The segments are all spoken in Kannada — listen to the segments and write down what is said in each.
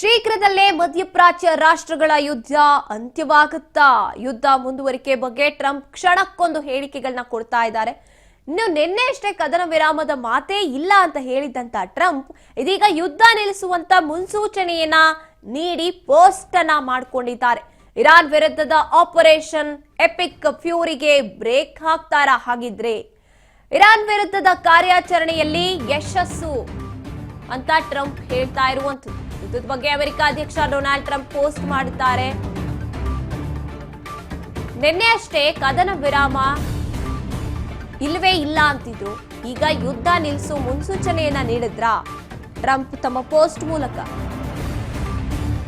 ಶೀಘ್ರದಲ್ಲೇ ಮಧ್ಯಪ್ರಾಚ್ಯ ರಾಷ್ಟ್ರಗಳ ಯುದ್ಧ ಅಂತ್ಯವಾಗುತ್ತಾ? ಯುದ್ಧ ಮುಂದುವರಿಕೆ ಬಗ್ಗೆ ಟ್ರಂಪ್ ಕ್ಷಣಕ್ಕೊಂದು ಹೇಳಿಕೆಗಳನ್ನ ಕೊಡ್ತಾ ಇದ್ದಾರೆ. ಇನ್ನು ನಿನ್ನೆ ಅಷ್ಟೇ ಕದನ ವಿರಾಮದ ಮಾತೇ ಇಲ್ಲ ಅಂತ ಹೇಳಿದಂತ ಟ್ರಂಪ್ ಇದೀಗ ಯುದ್ಧ ನಿಲ್ಲಿಸುವಂತ ಮುನ್ಸೂಚನೆಯನ್ನ ನೀಡಿ ಪೋಸ್ಟ್ ಅನ್ನ ಮಾಡಿಕೊಂಡಿದ್ದಾರೆ. ಇರಾನ್ ವಿರುದ್ಧದ ಆಪರೇಷನ್ ಎಪಿಕ್ ಫ್ಯೂರಿಗೆ ಬ್ರೇಕ್ ಹಾಕ್ತಾರಾ? ಹಾಗಿದ್ರೆ ಇರಾನ್ ವಿರುದ್ಧದ ಕಾರ್ಯಾಚರಣೆಯಲ್ಲಿ ಯಶಸ್ಸು ಅಂತ ಟ್ರಂಪ್ ಹೇಳ್ತಾ ಇರುವಂತದ್ದು. ಯುದ್ಧದ ಬಗ್ಗೆ ಅಮೆರಿಕ ಅಧ್ಯಕ್ಷ ಡೊನಾಲ್ಡ್ ಟ್ರಂಪ್ ಪೋಸ್ಟ್ ಮಾಡುತ್ತಾರೆ. ನಿನ್ನೆ ಅಷ್ಟೇ ಕದನ ವಿರಾಮ ಇಲ್ಲವೇ ಇಲ್ಲ ಅಂತಿದ್ರು. ಈಗ ಯುದ್ಧ ನಿಲ್ಲಿಸೋ ಮುನ್ಸೂಚನೆಯನ್ನ ನೀಡಿದ್ರ ಟ್ರಂಪ್ ತಮ್ಮ ಪೋಸ್ಟ್ ಮೂಲಕ.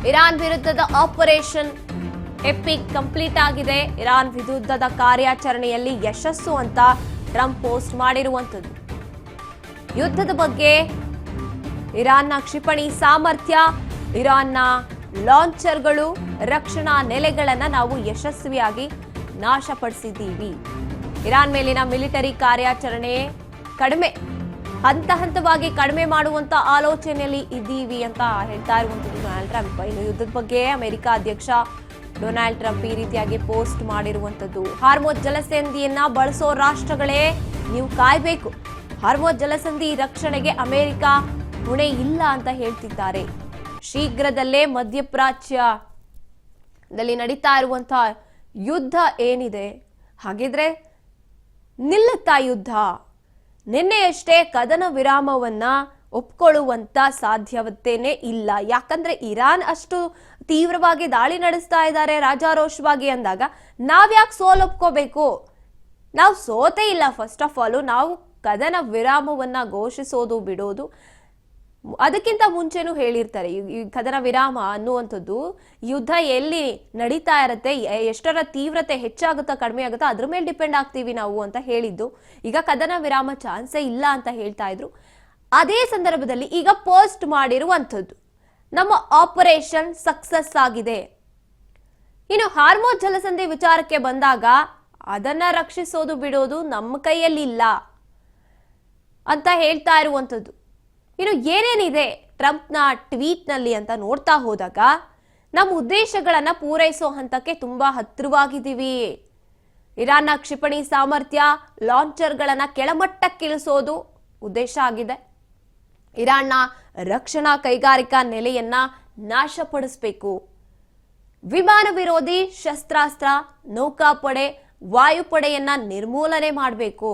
ಇರಾನ್ ವಿರುದ್ಧದ ಆಪರೇಷನ್ ಎಪಿಕ್ ಕಂಪ್ಲೀಟ್ ಆಗಿದೆ. ಇರಾನ್ ವಿರುದ್ಧದ ಕಾರ್ಯಾಚರಣೆಯಲ್ಲಿ ಯಶಸ್ಸು ಅಂತ ಟ್ರಂಪ್ ಪೋಸ್ಟ್ ಮಾಡಿರುವಂತದ್ದು. ಯುದ್ಧದ ಬಗ್ಗೆ ಇರಾನ್ನ ಕ್ಷಿಪಣಿ ಸಾಮರ್ಥ್ಯ, ಇರಾನ್ನ ಲಾಂಚರ್ಗಳು, ರಕ್ಷಣಾ ನೆಲೆಗಳನ್ನು ನಾವು ಯಶಸ್ವಿಯಾಗಿ ನಾಶಪಡಿಸಿದ್ದೀವಿ. ಇರಾನ್ ಮೇಲಿನ ಮಿಲಿಟರಿ ಕಾರ್ಯಾಚರಣೆ ಹಂತ ಹಂತವಾಗಿ ಕಡಿಮೆ ಮಾಡುವಂತ ಆಲೋಚನೆಯಲ್ಲಿ ಇದ್ದೀವಿ ಅಂತ ಹೇಳ್ತಾ ಇರುವಂತದ್ದು ಡೊನಾಲ್ಡ್ ಟ್ರಂಪ್. ಇನ್ನು ಯುದ್ಧದ ಬಗ್ಗೆ ಅಮೆರಿಕ ಅಧ್ಯಕ್ಷ ಡೊನಾಲ್ಡ್ ಟ್ರಂಪ್ ಈ ರೀತಿಯಾಗಿ ಪೋಸ್ಟ್ ಮಾಡಿರುವಂತದ್ದು. ಹಾರ್ಮೋಜ್ ಜಲಸಂಧಿಯನ್ನ ಬಳಸೋ ರಾಷ್ಟ್ರಗಳೇ ನೀವು ಕಾಯ್ಬೇಕು. ಹಾರ್ಮೋಜ್ ಜಲಸಂಧಿ ರಕ್ಷಣೆಗೆ ಅಮೆರಿಕ ಹೊಣೆ ಇಲ್ಲ ಅಂತ ಹೇಳ್ತಿದ್ದಾರೆ. ಶೀಘ್ರದಲ್ಲೇ ಮಧ್ಯಪ್ರಾಚ್ಯದಲ್ಲಿ ನಡೀತಾ ಇರುವಂತಹ ಯುದ್ಧ ಏನಿದೆ, ಹಾಗಿದ್ರೆ ನಿಲ್ಲುತ್ತಾ ಯುದ್ಧ? ನಿನ್ನೆಯಷ್ಟೇ ಕದನ ವಿರಾಮವನ್ನ ಒಪ್ಕೊಳ್ಳುವಂತ ಸಾಧ್ಯತೆನೇ ಇಲ್ಲ. ಯಾಕಂದ್ರೆ ಇರಾನ್ ಅಷ್ಟು ತೀವ್ರವಾಗಿ ದಾಳಿ ನಡೆಸ್ತಾ ಇದ್ದಾರೆ ರಾಜಾರೋಷವಾಗಿ ಅಂದಾಗ ನಾವ್ಯಾಕೆ ಸೋಲು ಒಪ್ಕೋಬೇಕು? ನಾವು ಸೋತೇ ಇಲ್ಲ. ಫಸ್ಟ್ ಆಫ್ ಆಲ್ ನಾವು ಕದನ ವಿರಾಮವನ್ನ ಘೋಷಿಸೋದು ಬಿಡೋದು ಅದಕ್ಕಿಂತ ಮುಂಚೆನೂ ಹೇಳಿರ್ತಾರೆ. ಈ ಕದನ ವಿರಾಮ ಅನ್ನುವಂಥದ್ದು ಯುದ್ಧ ಎಲ್ಲಿ ನಡೀತಾ ಇರತ್ತೆ, ಎಷ್ಟರ ತೀವ್ರತೆ ಹೆಚ್ಚಾಗುತ್ತಾ ಕಡಿಮೆ ಆಗುತ್ತಾ ಅದ್ರ ಮೇಲೆ ಡಿಪೆಂಡ್ ಆಗ್ತೀವಿ ನಾವು ಅಂತ ಹೇಳಿದ್ದು. ಈಗ ಕದನ ವಿರಾಮ ಚಾನ್ಸೇ ಇಲ್ಲ ಅಂತ ಹೇಳ್ತಾ ಇದ್ರು. ಅದೇ ಸಂದರ್ಭದಲ್ಲಿ ಈಗ ಪೋಸ್ಟ್ ಮಾಡಿರುವಂಥದ್ದು ನಮ್ಮ ಆಪರೇಷನ್ ಸಕ್ಸಸ್ ಆಗಿದೆ. ಇನ್ನು ಹಾರ್ಮೋಜ್ ಜಲಸಂಧಿ ವಿಚಾರಕ್ಕೆ ಬಂದಾಗ ಅದನ್ನ ರಕ್ಷಿಸೋದು ಬಿಡೋದು ನಮ್ಮ ಕೈಯಲ್ಲಿಲ್ಲ ಅಂತ ಹೇಳ್ತಾ ಇರುವಂಥದ್ದು. ಇನ್ನು ಏನೇನಿದೆ ಟ್ರಂಪ್ನ ಟ್ವೀಟ್ ನಲ್ಲಿ ಅಂತ ನೋಡ್ತಾ ಹೋದಾಗ ನಮ್ಮ ಉದ್ದೇಶಗಳನ್ನ ಪೂರೈಸೋ ಹಂತಕ್ಕೆ ತುಂಬಾ ಹತ್ತಿರವಾಗಿದ್ದೀವಿ. ಇರಾನ್ನ ಕ್ಷಿಪಣಿ ಸಾಮರ್ಥ್ಯ, ಲಾಂಚರ್ಗಳನ್ನ ಕೆಳಮಟ್ಟಕ್ಕಿಳಿಸೋದು ಉದ್ದೇಶ ಆಗಿದೆ. ಇರಾನ್ನ ರಕ್ಷಣಾ ಕೈಗಾರಿಕಾ ನೆಲೆಯನ್ನ ನಾಶಪಡಿಸಬೇಕು. ವಿಮಾನ ವಿರೋಧಿ ಶಸ್ತ್ರಾಸ್ತ್ರ, ನೌಕಾಪಡೆ, ವಾಯುಪಡೆಯನ್ನ ನಿರ್ಮೂಲನೆ ಮಾಡಬೇಕು.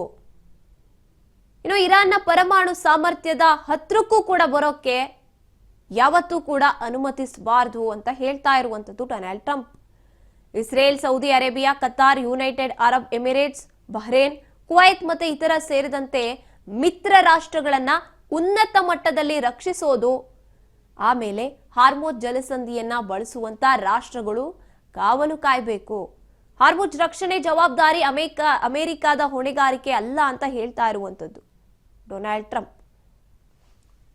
ಇನ್ನು ಇರಾನ್ನ ಪರಮಾಣು ಸಾಮರ್ಥ್ಯದ ಹತ್ರಕ್ಕೂ ಕೂಡ ಬರೋಕೆ ಯಾವತ್ತೂ ಕೂಡ ಅನುಮತಿಸಬಾರದು ಅಂತ ಹೇಳ್ತಾ ಇರುವಂತದ್ದು Donald Trump. Israel, Saudi Arabia, Qatar, United Arab Emirates, Bahrain, Kuwait ಮತ್ತೆ ಇತರ ಸೇರಿದಂತೆ ಮಿತ್ರ ರಾಷ್ಟ್ರಗಳನ್ನ ಉನ್ನತ ಮಟ್ಟದಲ್ಲಿ ರಕ್ಷಿಸೋದು, ಆಮೇಲೆ ಹಾರ್ಮೋಜ್ ಜಲಸಂಧಿಯನ್ನ ಬಳಸುವಂತ ರಾಷ್ಟ್ರಗಳು ಕಾವಲು ಕಾಯಬೇಕು. ಹಾರ್ಮೋಜ್ ರಕ್ಷಣೆ ಜವಾಬ್ದಾರಿ ಅಮೆರಿಕಾದ ಹೊಣೆಗಾರಿಕೆ ಅಲ್ಲ ಅಂತ ಹೇಳ್ತಾ ಇರುವಂತದ್ದು ಡೊನಾಲ್ಡ್ ಟ್ರಂಪ್.